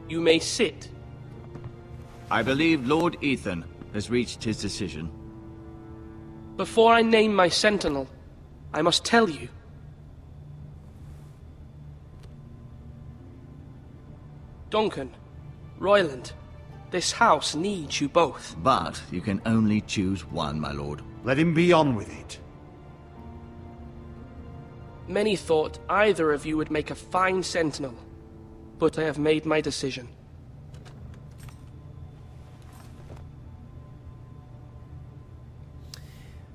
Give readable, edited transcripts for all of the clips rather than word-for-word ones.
You may sit. I believe Lord Ethan has reached his decision. Before I name my sentinel, I must tell you. Duncan, Royland, this house needs you both. But you can only choose one, my lord. Let him be on with it. Many thought either of you would make a fine sentinel, but I have made my decision.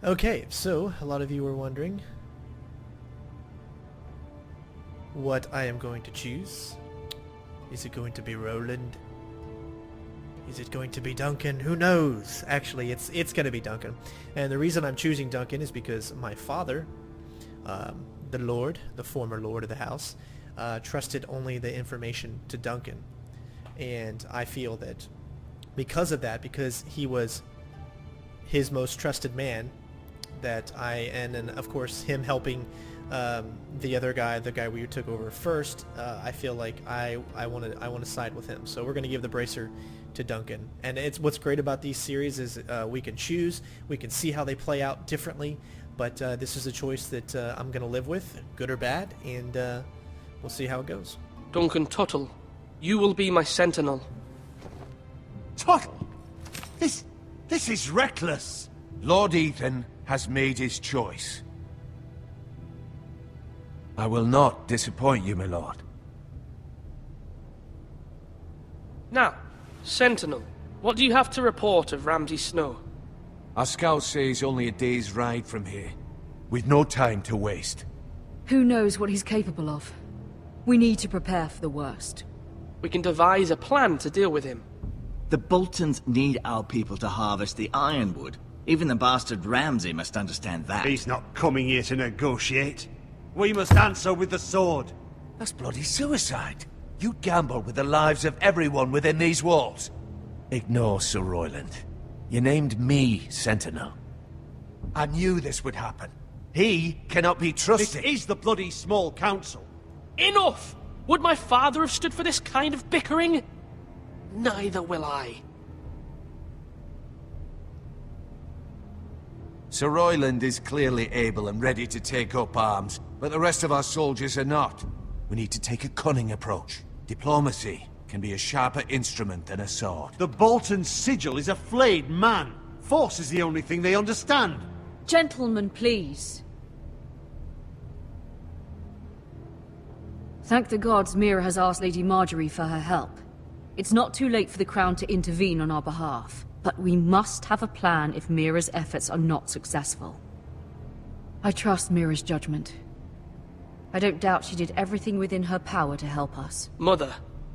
Okay, so a lot of you were wondering what I am going to choose. Is it going to be Roland? Is it going to be Duncan? Who knows? Actually, it's going to be Duncan. And the reason I'm choosing Duncan is because my father, the Lord, the former Lord of the house, trusted only the information to Duncan. And I feel that because of that, because he was his most trusted man, that and of course him helping the other guy, the guy we took over first, I feel like I want to side with him. So we're going to give the bracer to Duncan. And it's what's great about these series is we can choose, we can see how they play out differently, but this is a choice that I'm going to live with, good or bad, and we'll see how it goes. Duncan Tuttle, you will be my sentinel. Tuttle! This is reckless! Lord Ethan has made his choice. I will not disappoint you, my lord. Now, Sentinel, what do you have to report of Ramsay Snow? Our scouts say he's only a day's ride from here, with no time to waste. Who knows what he's capable of? We need to prepare for the worst. We can devise a plan to deal with him. The Boltons need our people to harvest the ironwood. Even the bastard Ramsay must understand that. He's not coming here to negotiate. We must answer with the sword. That's bloody suicide. You gamble with the lives of everyone within these walls. Ignore Sir Royland. You named me Sentinel. I knew this would happen. He cannot be trusted. This is the bloody small council. Enough! Would my father have stood for this kind of bickering? Neither will I. Sir Royland is clearly able and ready to take up arms, but the rest of our soldiers are not. We need to take a cunning approach. Diplomacy can be a sharper instrument than a sword. The Bolton sigil is a flayed man. Force is the only thing they understand. Gentlemen, please. Thank the gods Mira has asked Lady Marjorie for her help. It's not too late for the Crown to intervene on our behalf. But we must have a plan if Mira's efforts are not successful. I trust Mira's judgment. I don't doubt she did everything within her power to help us. Mother,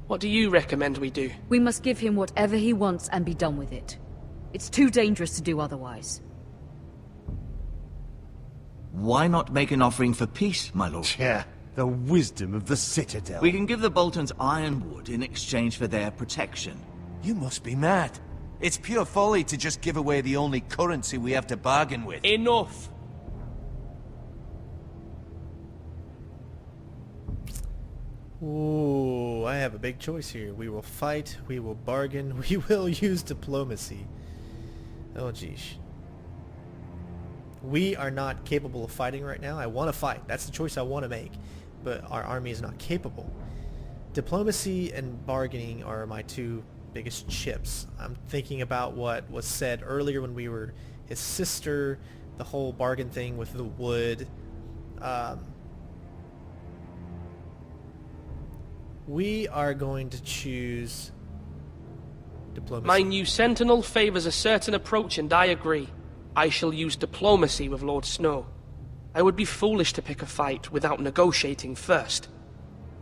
what do you recommend we do? We must give him whatever he wants and be done with it. It's too dangerous to do otherwise. Why not make an offering for peace, my lord? Yeah, the wisdom of the Citadel. We can give the Boltons ironwood in exchange for their protection. You must be mad. It's pure folly to just give away the only currency we have to bargain with. Enough! Ooh, I have a big choice here. We will fight, we will bargain, we will use diplomacy. Oh, geez. We are not capable of fighting right now. I want to fight. That's the choice I want to make. But our army is not capable. Diplomacy and bargaining are my two biggest chips. I'm thinking about what was said earlier when we were his sister, the whole bargain thing with the wood. We are going to choose diplomacy. My new sentinel favors a certain approach, and I agree. I shall use diplomacy with Lord Snow. I would be foolish to pick a fight without negotiating first.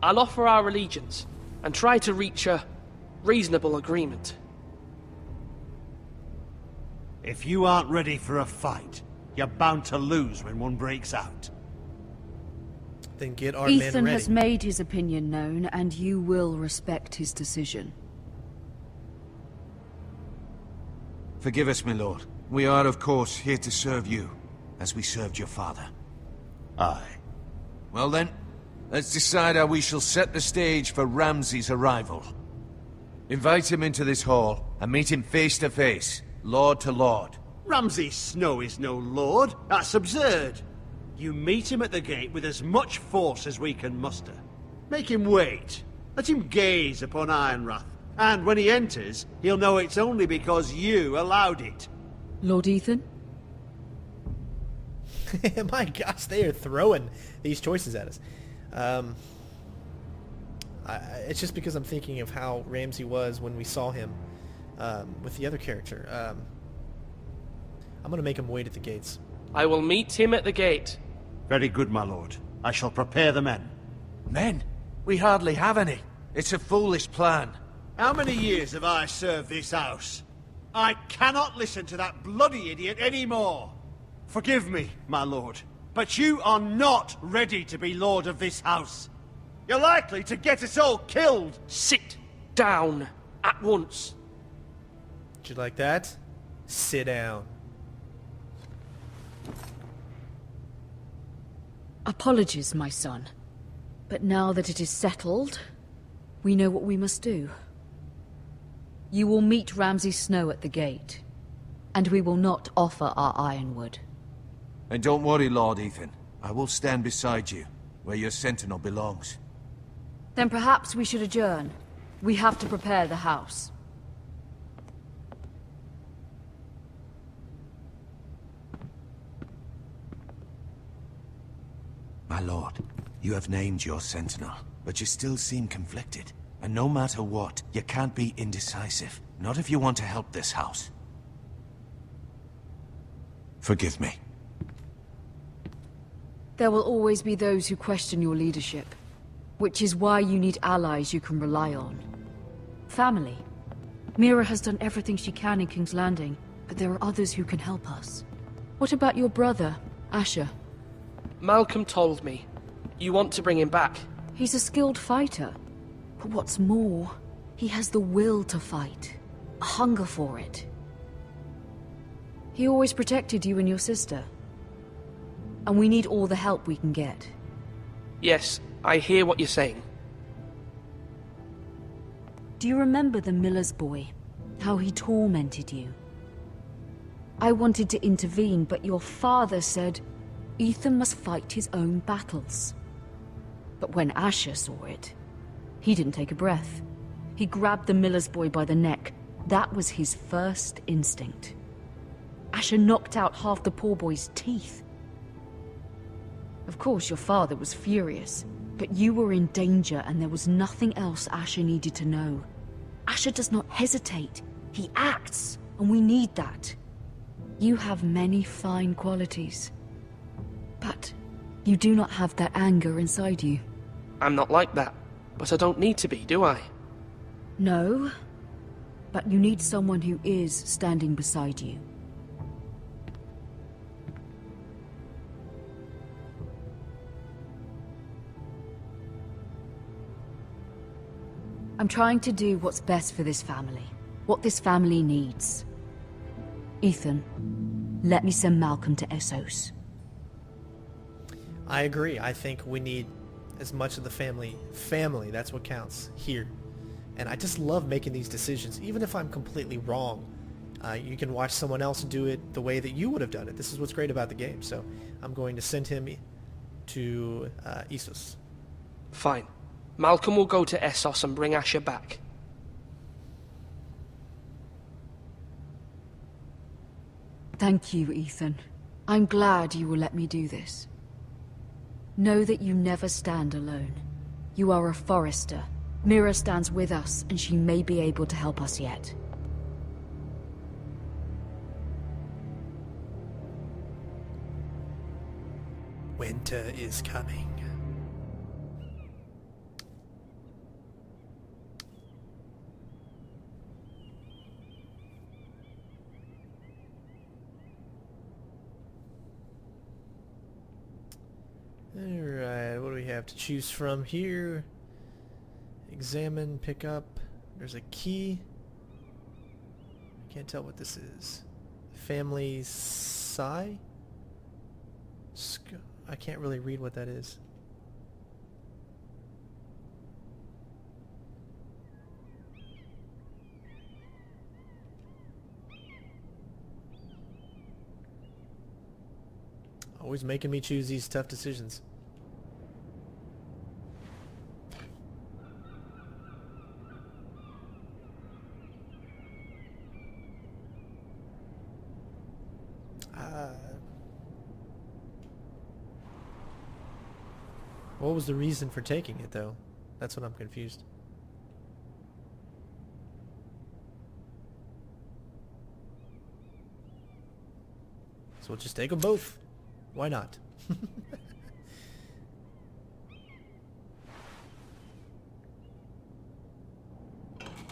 I'll offer our allegiance and try to reach a reasonable agreement. If you aren't ready for a fight, you're bound to lose when one breaks out. Then get our men ready. Ethan has made his opinion known, and you will respect his decision. Forgive us, my lord. We are, of course, here to serve you, as we served your father. Aye. Well then, let's decide how we shall set the stage for Ramsay's arrival. Invite him into this hall and meet him face to face, lord to lord. Ramsay Snow is no lord. That's absurd. You meet him at the gate with as much force as we can muster. Make him wait. Let him gaze upon Ironrath. And when he enters, he'll know it's only because you allowed it. Lord Ethan? My gosh, they are throwing these choices at us. It's just because I'm thinking of how Ramsay was when we saw him with the other character. I'm going to make him wait at the gates. I will meet him at the gate. Very good, my lord. I shall prepare the men. Men? We hardly have any. It's a foolish plan. How many years have I served this house? I cannot listen to that bloody idiot anymore. Forgive me, my lord, but you are not ready to be lord of this house. You're likely to get us all killed. Sit down at once. Did you like that? Sit down. Apologies, my son. But now that it is settled, we know what we must do. You will meet Ramsay Snow at the gate, and we will not offer our ironwood. And don't worry, Lord Ethan. I will stand beside you, where your sentinel belongs. Then perhaps we should adjourn. We have to prepare the house. My lord, you have named your sentinel, but you still seem conflicted. And no matter what, you can't be indecisive. Not if you want to help this house. Forgive me. There will always be those who question your leadership, which is why you need allies you can rely on. Family. Mira has done everything she can in King's Landing, but there are others who can help us. What about your brother, Asher? Malcolm told me. You want to bring him back? He's a skilled fighter. But what's more, he has the will to fight. A hunger for it. He always protected you and your sister. And we need all the help we can get. Yes, I hear what you're saying. Do you remember the miller's boy? How he tormented you? I wanted to intervene, but your father said Ethan must fight his own battles. But when Asher saw it, he didn't take a breath. He grabbed the miller's boy by the neck. That was his first instinct. Asher knocked out half the poor boy's teeth. Of course, your father was furious, but you were in danger and there was nothing else Asher needed to know. Asher does not hesitate. He acts, and we need that. You have many fine qualities, but you do not have that anger inside you. I'm not like that, but I don't need to be, do I? No, but you need someone who is standing beside you. I'm trying to do what's best for this family. What this family needs. Ethan, let me send Malcolm to Essos. I agree. I think we need as much of the family. Family, that's what counts here. And I just love making these decisions, even if I'm completely wrong. You can watch someone else do it the way that you would have done it. This is what's great about the game. So I'm going to send him to Essos. Fine. Malcolm will go to Essos and bring Asher back. Thank you, Ethan. I'm glad you will let me do this. Know that you never stand alone. You are a forester. Mira stands with us, and she may be able to help us yet. Winter is coming. Alright, what do we have to choose from here? Examine, pick up. There's a key. I can't tell what this is. Family Psi? I can't really read what that is. Always making me choose these tough decisions. What was the reason for taking it, though? That's what I'm confused. So we'll just take them both. Why not?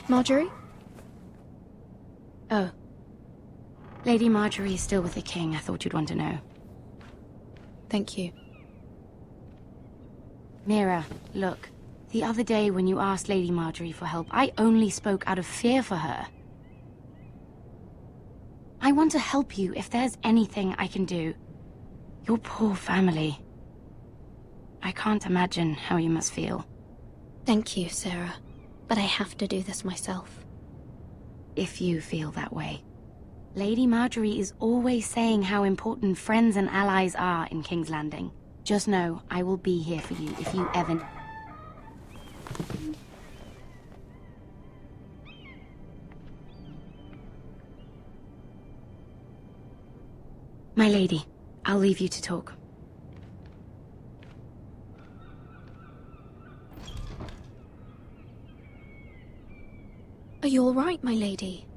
Marjorie? Oh. Lady Marjorie is still with the king. I thought you'd want to know. Thank you. Mira, look. The other day when you asked Lady Marjorie for help, I only spoke out of fear for her. I want to help you if there's anything I can do. Your poor family. I can't imagine how you must feel. Thank you, Sarah. But I have to do this myself. If you feel that way. Lady Marjorie is always saying how important friends and allies are in King's Landing. Just know, I will be here for you if you ever... My lady, I'll leave you to talk. Are you all right, my lady?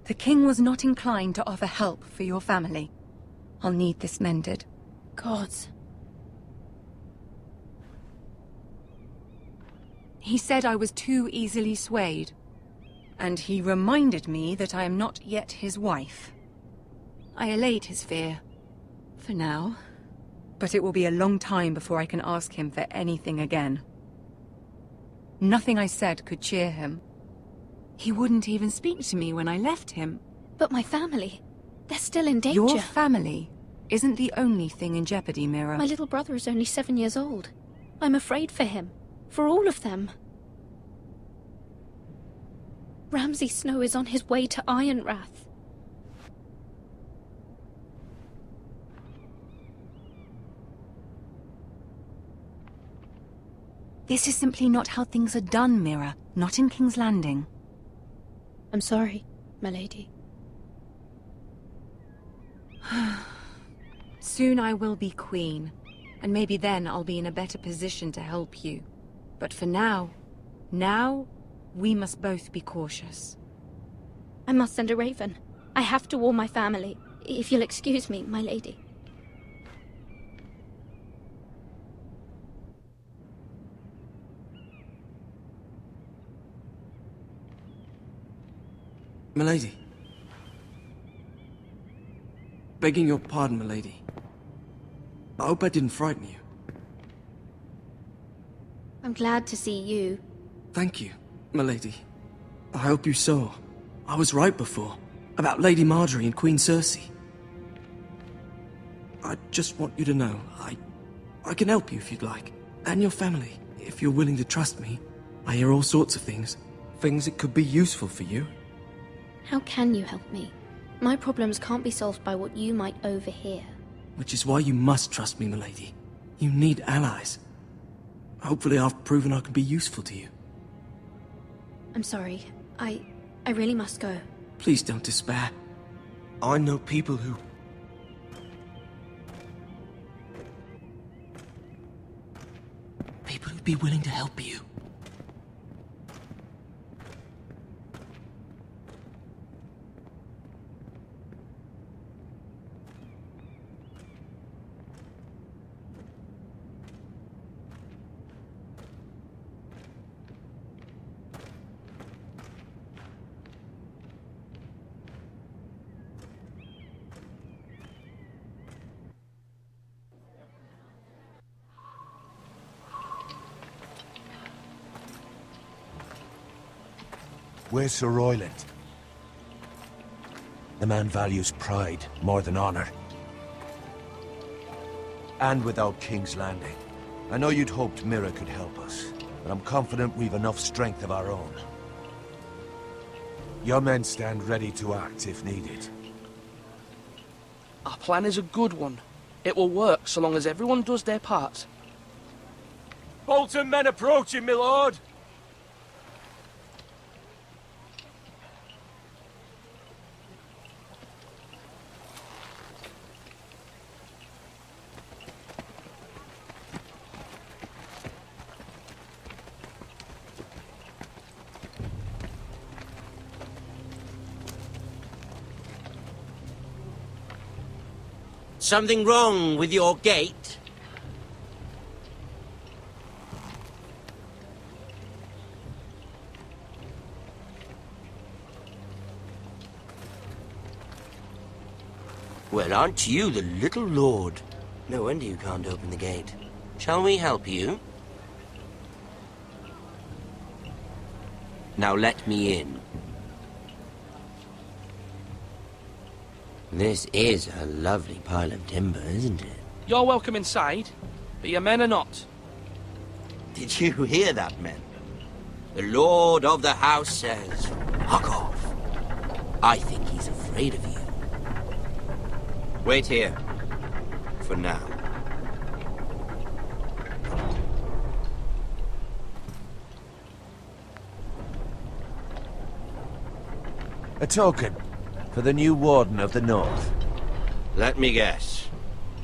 The king was not inclined to offer help for your family. I'll need this mended. Gods. He said I was too easily swayed. And he reminded me that I am not yet his wife. I allayed his fear. For now. But it will be a long time before I can ask him for anything again. Nothing I said could cheer him. He wouldn't even speak to me when I left him. But my family, they're still in danger. Your family isn't the only thing in jeopardy, Mira. My little brother is only 7 years old. I'm afraid for him. For all of them. Ramsay Snow is on his way to Ironrath. This is simply not how things are done, Mira. Not in King's Landing. I'm sorry, my lady. Soon I will be queen, and maybe then I'll be in a better position to help you. But for now, we must both be cautious. I must send a raven. I have to warn my family. If you'll excuse me, my lady. Milady. Begging your pardon, milady. I hope I didn't frighten you. I'm glad to see you. Thank you, milady. I hope you saw. I was right before. About Lady Marjorie and Queen Cersei. I just want you to know, I can help you if you'd like. And your family, if you're willing to trust me. I hear all sorts of things. Things that could be useful for you. How can you help me? My problems can't be solved by what you might overhear. Which is why you must trust me, milady. You need allies. Hopefully I've proven I can be useful to you. I'm sorry. I really must go. Please don't despair. I know people who... People who'd be willing to help you. Where's Sir Royland? The man values pride more than honor. And without King's Landing. I know you'd hoped Mira could help us, but I'm confident we've enough strength of our own. Your men stand ready to act if needed. Our plan is a good one. It will work so long as everyone does their part. Bolton men approaching, my lord! Something wrong with your gate? Well, aren't you the little lord? No wonder you can't open the gate. Shall we help you? Now let me in. This is a lovely pile of timber, isn't it? You're welcome inside, but your men are not. Did you hear that, men? The lord of the house says, "Fuck off." I think he's afraid of you. Wait here. For now. A token for the new Warden of the North. Let me guess.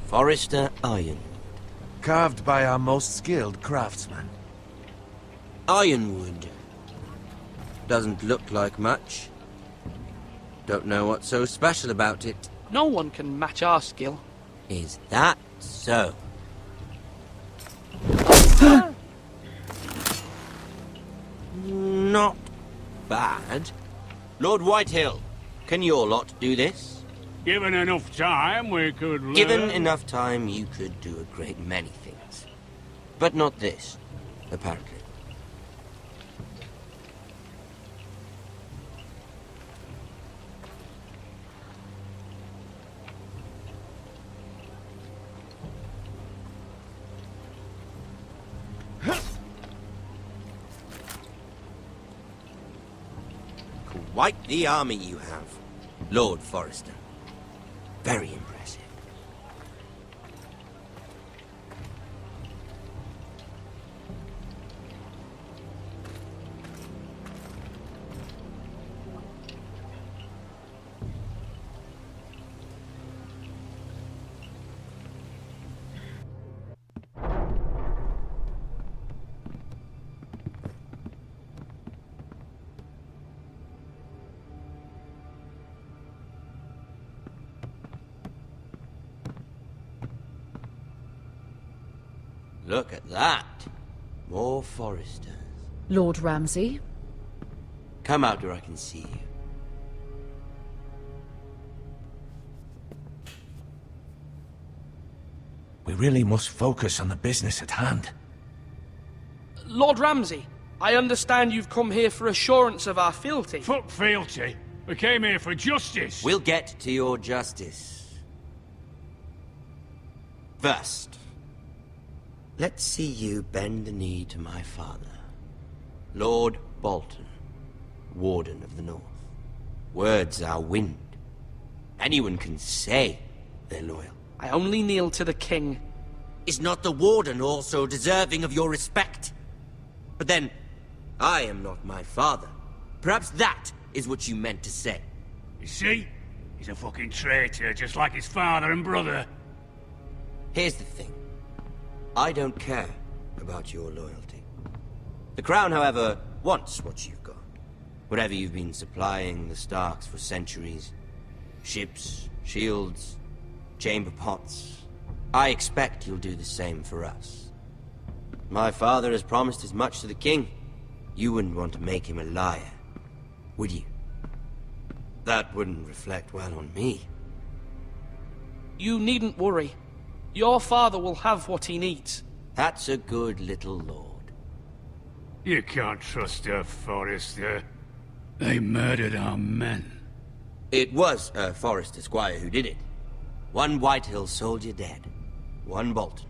Forrester Iron. Carved by our most skilled craftsman. Ironwood. Doesn't look like much. Don't know what's so special about it. No one can match our skill. Is that so? Not bad. Lord Whitehill, can your lot do this? Given enough time, we could learn. Given enough time, you could do a great many things. But not this, apparently. Quite the army you have, Lord Forrester. Very impressive. Look at that. More Forresters. Lord Ramsay? Come out where I can see you. We really must focus on the business at hand. Lord Ramsay, I understand you've come here for assurance of our fealty. Fuck fealty. We came here for justice. We'll get to your justice. First, let's see you bend the knee to my father, Lord Bolton, Warden of the North. Words are wind. Anyone can say they're loyal. I only kneel to the king. Is not the Warden also deserving of your respect? But then, I am not my father. Perhaps that is what you meant to say. You see? He's a fucking traitor, just like his father and brother. Here's the thing. I don't care about your loyalty. The Crown, however, wants what you've got. Whatever you've been supplying the Starks for centuries. Ships, shields, chamber pots. I expect you'll do the same for us. My father has promised as much to the king. You wouldn't want to make him a liar, would you? That wouldn't reflect well on me. You needn't worry. Your father will have what he needs. That's a good little lord. You can't trust her, Forrester. They murdered our men. It was a Forrester squire who did it. One Whitehill soldier dead. One Bolton.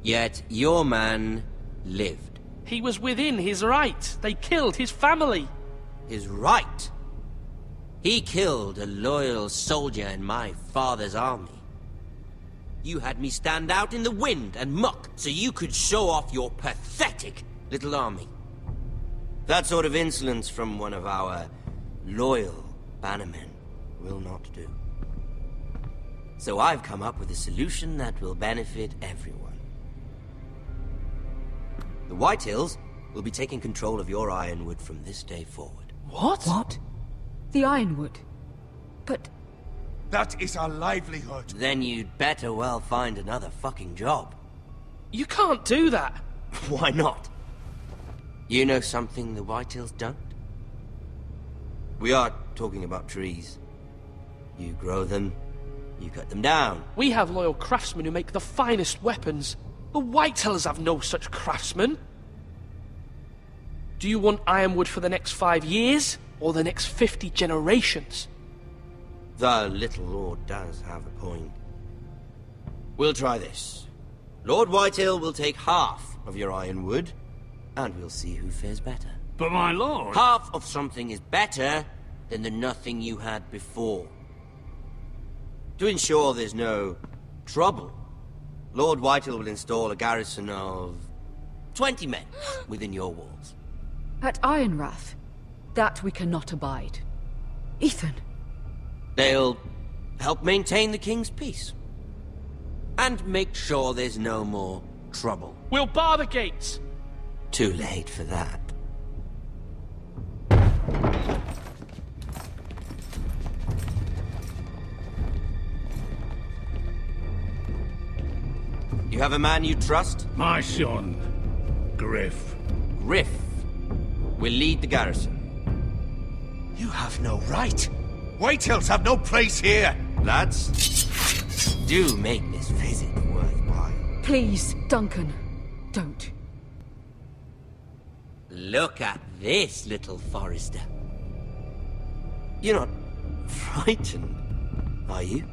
Yet your man lived. He was within his right. They killed his family. His right? He killed a loyal soldier in my father's army. You had me stand out in the wind and muck so you could show off your pathetic little army. That sort of insolence from one of our loyal bannermen will not do. So I've come up with a solution that will benefit everyone. The Whitehills will be taking control of your ironwood from this day forward. What? What? The ironwood? But... That is our livelihood. Then you'd better well find another fucking job. You can't do that. Why not? You know something the Whitehills don't? We are talking about trees. You grow them, you cut them down. We have loyal craftsmen who make the finest weapons. The Whitehills have no such craftsmen. Do you want ironwood for the next 5 years, or the next 50 generations? The little lord does have a point. We'll try this. Lord Whitehill will take half of your ironwood, and we'll see who fares better. But my lord... Half of something is better than the nothing you had before. To ensure there's no trouble, Lord Whitehill will install a garrison of 20 men within your walls. At Ironrath? That we cannot abide. Ethan! They'll help maintain the king's peace. And make sure there's no more trouble. We'll bar the gates! Too late for that. You have a man you trust? My son, Griff. Griff will lead the garrison. You have no right. Whitehills have no place here. Lads, do make this visit worthwhile. Please, Duncan, don't. Look at this, little Forester. You're not frightened, are you?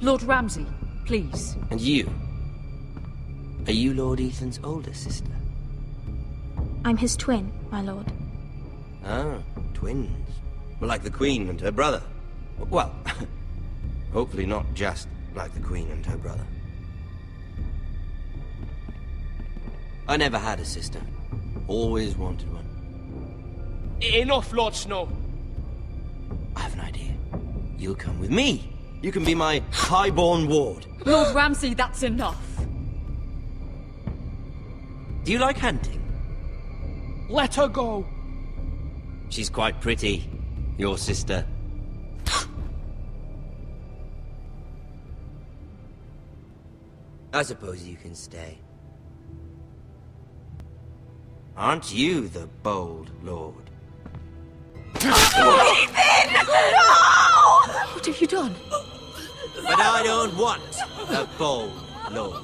Lord Ramsay, please. And you? Are you Lord Ethan's older sister? I'm his twin, my lord. Ah, twins. Well, like the Queen and her brother. Well, hopefully not just like the Queen and her brother. I never had a sister. Always wanted one. Enough, Lord Snow. I have an idea. You'll come with me. You can be my highborn ward. Lord Ramsay, that's enough. Do you like hunting? Let her go. She's quite pretty, your sister. I suppose you can stay. Aren't you the bold lord? Ethan! No! What have you done? But I don't want the bold lord.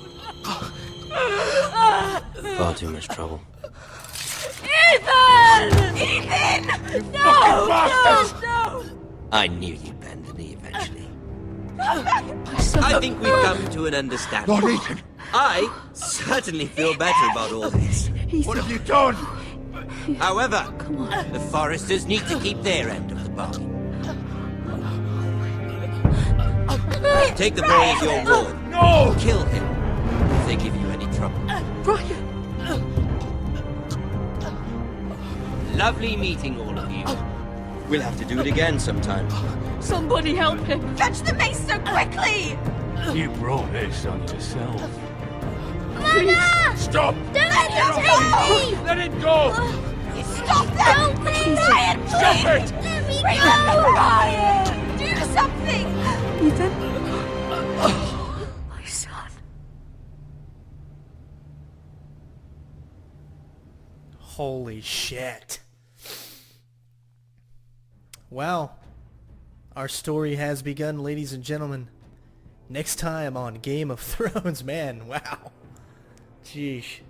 Far too much trouble. Ethan! Ethan! No! No! I knew you'd bend the knee eventually. My son. I think we've come to an understanding. Lord Ethan! I certainly feel better about all this. Ethan. What have you done? However, the Foresters need to keep their end of the bargain. Take the boy as your ward. No! Kill him if they give you any trouble. Brian! Lovely meeting all of you. We'll have to do it again sometime. Somebody help him! Fetch the mace so quickly! You brought this on yourself. Mama! Stop! Don't let him take me! Let it go! Stop that! Don't, please! Ryan, please! Stop it! Let me go! Ryan! Do something! Ethan? My son. Holy shit. Well, our story has begun, ladies and gentlemen. Next time on Game of Thrones, man, wow. Jeez.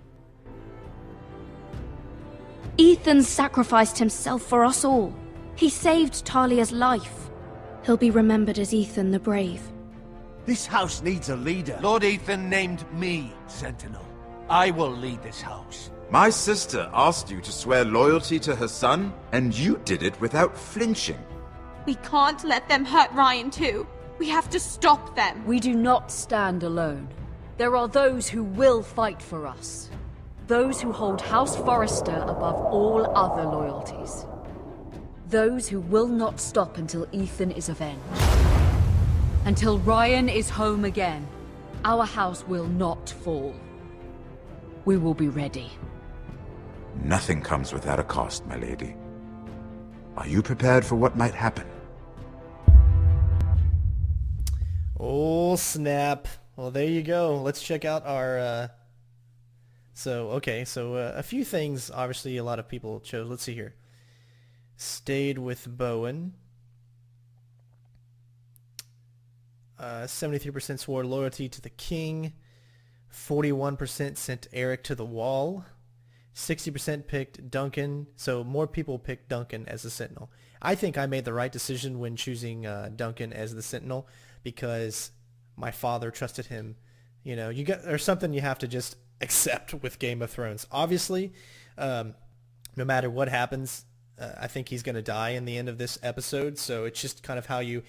Ethan sacrificed himself for us all. He saved Talia's life. He'll be remembered as Ethan the Brave. This house needs a leader. Lord Ethan named me Sentinel. I will lead this house. My sister asked you to swear loyalty to her son, and you did it without flinching. We can't let them hurt Ryan too. We have to stop them. We do not stand alone. There are those who will fight for us. Those who hold House Forrester above all other loyalties. Those who will not stop until Ethan is avenged. Until Ryan is home again, our house will not fall. We will be ready. Nothing comes without a cost, my lady. Are you prepared for what might happen? Oh, snap. Well, there you go. Let's check out our... So a few things, obviously, a lot of people chose. Let's see here. Stayed with Bowen. 73% swore loyalty to the king. 41% sent Eric to the wall. 60% picked Duncan. So more people picked Duncan as the sentinel. I think I made the right decision when choosing Duncan as the sentinel because my father trusted him. You know, there's something you have to just accept with Game of Thrones. Obviously, no matter what happens, I think he's going to die in the end of this episode. So it's just kind of how I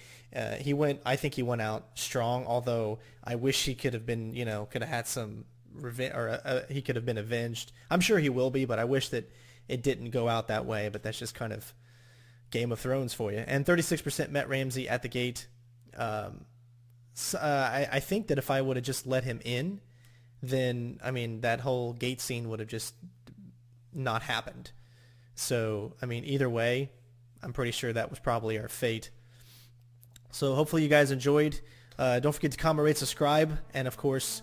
think he went out strong, although I wish he could have been, could have had some revenge, or he could have been avenged. I'm sure he will be, but I wish that it didn't go out that way. But that's just kind of Game of Thrones for you. And 36% met Ramsay at the gate. So, I think that if I would have just let him in, then, that whole gate scene would have just not happened. So, either way, I'm pretty sure that was probably our fate. So hopefully you guys enjoyed. Don't forget to comment, rate, subscribe, and of course,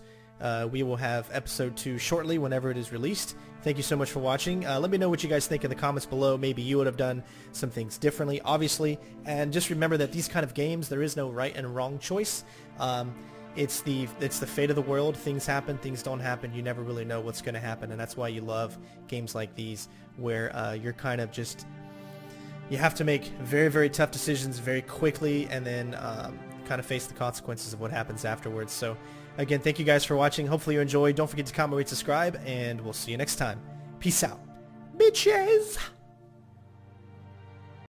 we will have episode 2 shortly whenever it is released. Thank you so much for watching. Let me know what you guys think in the comments below. Maybe you would have done some things differently, obviously. And just remember that these kind of games, there is no right and wrong choice. It's the fate of the world. Things happen, things don't happen. You never really know what's going to happen, and that's why you love games like these, where you're kind of just, you have to make very, very tough decisions very quickly, and then kind of face the consequences of what happens afterwards. So again, thank you guys for watching. Hopefully you enjoyed. Don't forget to comment, rate, subscribe, and we'll see you next time. Peace out, bitches.